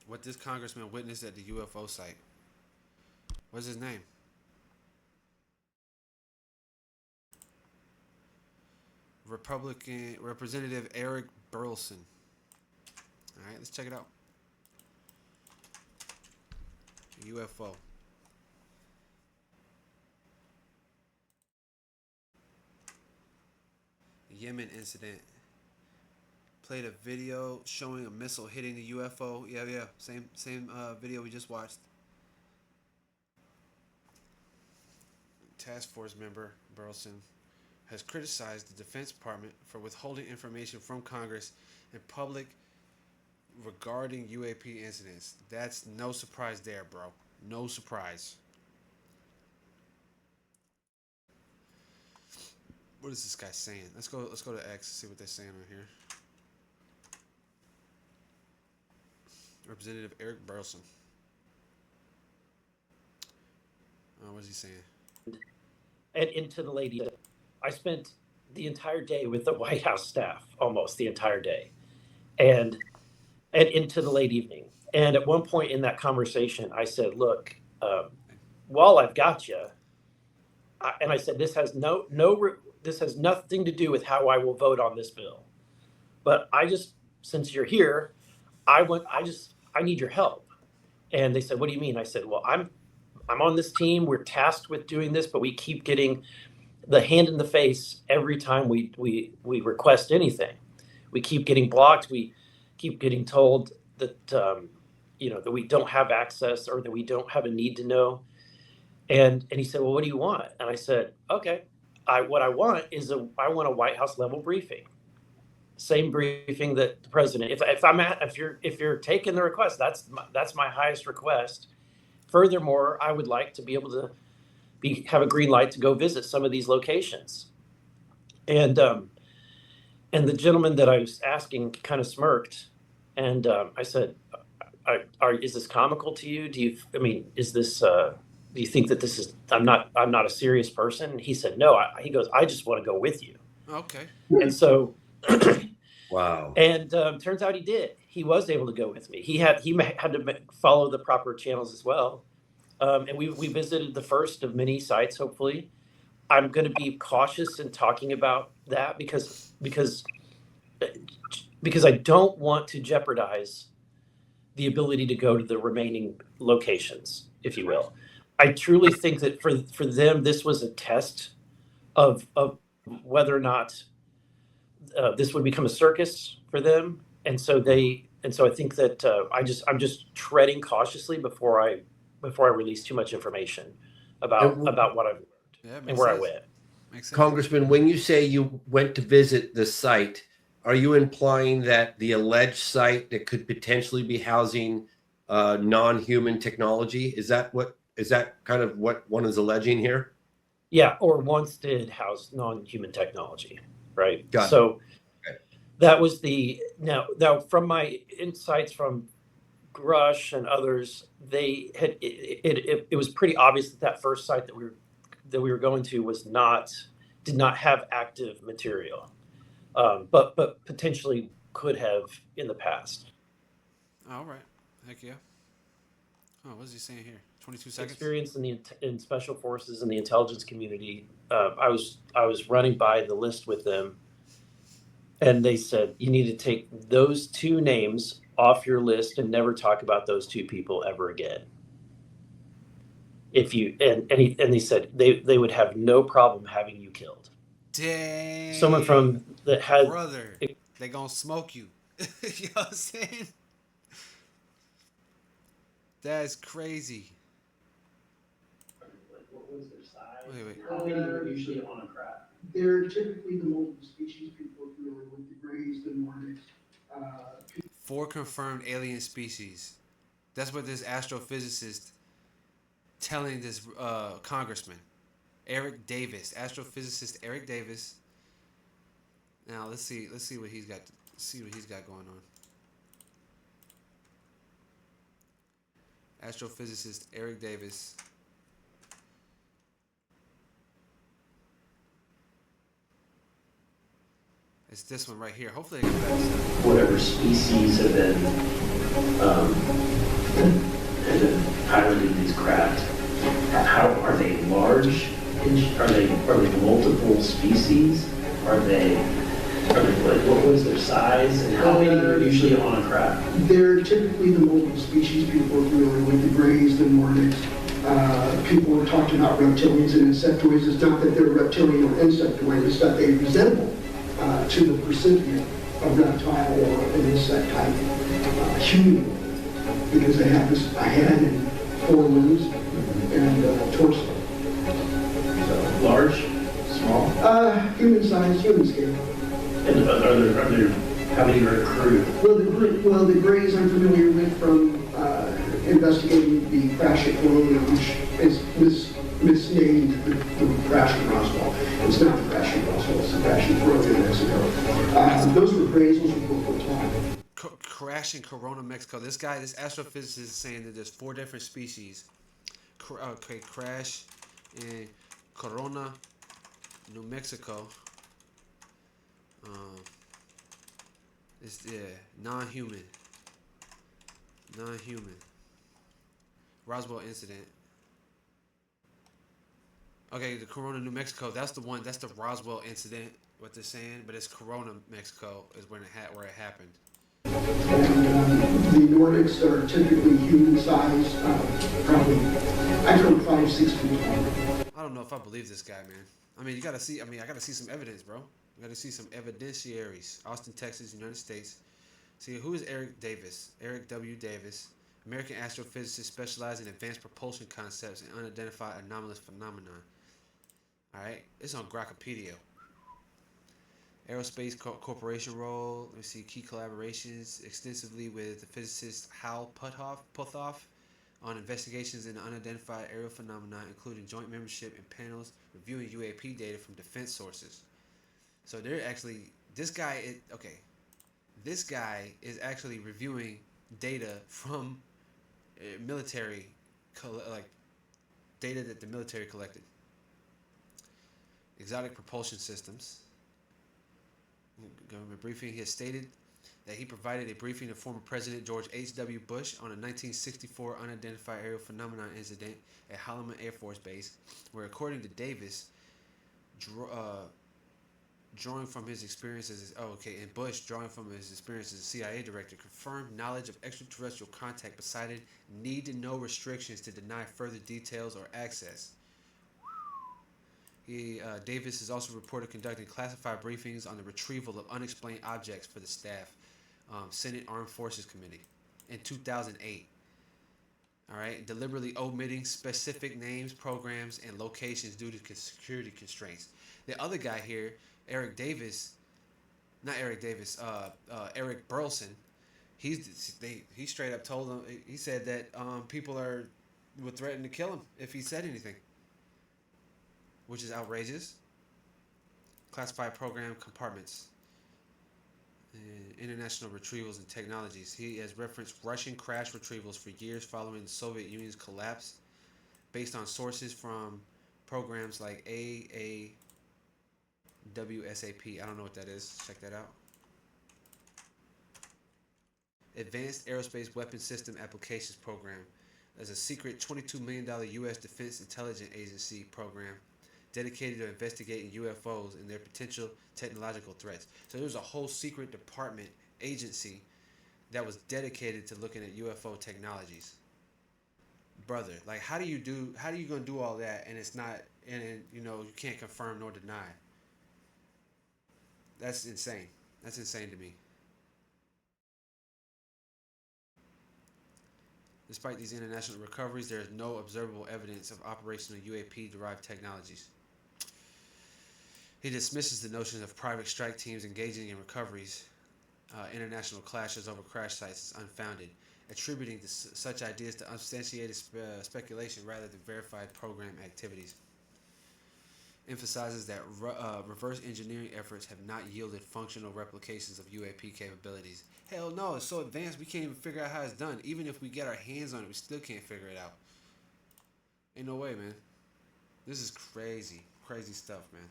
What this congressman witnessed at the UFO site. What's his name? Republican Representative Eric Burleson. All right, let's check it out. UFO. Yemen incident. Played a video showing a missile hitting the UFO. Yeah. Same video we just watched. Task Force member Burleson has criticized the Defense Department for withholding information from Congress and public regarding UAP incidents. That's no surprise there, bro. No surprise. What is this guy saying? Let's go to X and see what they're saying on here. Representative Eric Burleson. What is he saying? And to the lady, I spent the entire day with the White House staff, almost the entire day, and into the late evening. And at one point in that conversation, I said, "Look, while I've got you," and I said, "This has this has nothing to do with how I will vote on this bill, but since you're here, I need your help." And they said, "What do you mean?" I said, "Well, I'm on this team. We're tasked with doing this, but we keep getting the hand in the face every time we request anything. We keep getting blocked. We keep getting told that that we don't have access or that we don't have a need to know." And he said, "Well, what do you want?" And I said, "Okay, what I want is I want a White House level briefing, same briefing that the president. If you're taking the request, that's my highest request. Furthermore, I would like to be able to have a green light to go visit some of these locations." And the gentleman that I was asking kind of smirked, and I said, "Is this comical to you? Is this? Do you think that this is? I'm not a serious person." And he said, "No." He goes, "I just want to go with you." Okay. And so, wow. And turns out he did. He was able to go with me. He had to follow the proper channels as well. And we visited the first of many sites. Hopefully, I'm going to be cautious in talking about that because I don't want to jeopardize the ability to go to the remaining locations, if you will. I truly think that for them, this was a test of whether or not this would become a circus for them, and so I think that I'm just treading cautiously before I release too much information about what I've learned and where I went. Congressman, when you say you went to visit the site, are you implying that the alleged site that could potentially be housing non-human technology? Is that kind of what one is alleging here? Yeah, or once did house non-human technology, right? Got it. So okay. That was now from my insights from Grush and others, they had it was pretty obvious that first site that we were going to did not have active material, but potentially could have in the past. All right, heck yeah. Oh, what is he saying here? 22 seconds. Experience in special forces and the intelligence community. I was running by the list with them, and they said you need to take those two names off your list and never talk about those two people ever again. If you and they said they would have no problem having you killed. Dang. Someone from that had brother, they gonna smoke you. You know what I'm saying? That's crazy. What was their size? Wait. How many are usually on a craft? They're typically the multiple species people are familiar with, the Greys, the Nordic. 4 confirmed alien species. That's what this astrophysicist telling this congressman, Eric Davis, astrophysicist Eric Davis. Now let's see what he's got. See what he's got going on. Astrophysicist Eric Davis. It's this one right here. Hopefully I get that. Whatever species have been um, piloting these craft. How are they large? Are they multiple species? Are they like what was their size and how many are usually on a craft? They're typically the multiple species. People are familiar with the Greys, the Nordics. People are talking about reptilians and insectoids. It's not that they're reptilian or insectoid, it's that they resemble to the percipient of reptile or an insect type humanoid, because they have this a head and 4 limbs and torso. So large, small? Human size, human scale. And are there how many are crewed? Well, the Greys I'm familiar with from investigating the crash at Corona, which is misnamed the crash at Roswell. It's not the crash at Roswell, it's the crash in Corona, Mexico. Those were Greys, those were 4 foot tall. Crash in Corona, Mexico. This astrophysicist, is saying that there's 4 different species. Crash in Corona, New Mexico. It's non-human. Roswell incident. Okay, the Corona, New Mexico. That's the one. That's the Roswell incident. What they're saying, but it's Corona, Mexico, is when where it happened. And the Nordics are typically human sized, probably, I don't know, 5-6 feet tall. I don't know if I believe this guy, man. I mean, you gotta see. I mean, I gotta see some evidence, bro. You gotta see some evidentiaries. Austin, Texas, United States. See, who is Eric Davis? Eric W. Davis, American astrophysicist specialized in advanced propulsion concepts and unidentified anomalous phenomena. All right, it's on Grokpedia. Aerospace Corporation role. Let me see, key collaborations extensively with the physicist Hal Puthoff on investigations into unidentified aerial phenomena, including joint membership in panels reviewing UAP data from defense sources. So they're actually, this guy is actually reviewing data from military, like data that the military collected. Exotic propulsion systems. Government briefing. He has stated that he provided a briefing to former President George H.W. Bush on a 1964 unidentified aerial phenomenon incident at Holloman Air Force Base, where, according to Davis, drawing from his experiences, and Bush, drawing from his experience as a CIA director, confirmed knowledge of extraterrestrial contact but cited need-to-know restrictions to deny further details or access. Davis is also reported conducting classified briefings on the retrieval of unexplained objects for the staff, Senate Armed Forces Committee, in 2008. All right, deliberately omitting specific names, programs, and locations due to security constraints. The other guy here, Eric Burleson, he straight up told him, he said that people would threaten to kill him if he said anything, which is outrageous. Classified program compartments, international retrievals and technologies. He has referenced Russian crash retrievals for years following the Soviet Union's collapse, based on sources from programs like WSAP. I don't know what that is. Check that out. Advanced Aerospace Weapon System Applications Program is a secret $22 million U.S. Defense Intelligence Agency program dedicated to investigating UFOs and their potential technological threats. So there's a whole secret department agency that was dedicated to looking at UFO technologies. Brother, like how are you gonna do all that and it's not, and you can't confirm nor deny? That's insane. That's insane to me. Despite these international recoveries, there is no observable evidence of operational UAP-derived technologies. He dismisses the notion of private strike teams engaging in recoveries, international clashes over crash sites as unfounded, attributing such ideas to unsubstantiated speculation rather than verified program activities. Emphasizes that reverse engineering efforts have not yielded functional replications of UAP capabilities. Hell no, it's so advanced we can't even figure out how it's done. Even if we get our hands on it, we still can't figure it out. Ain't no way, man. This is crazy. Crazy stuff, man.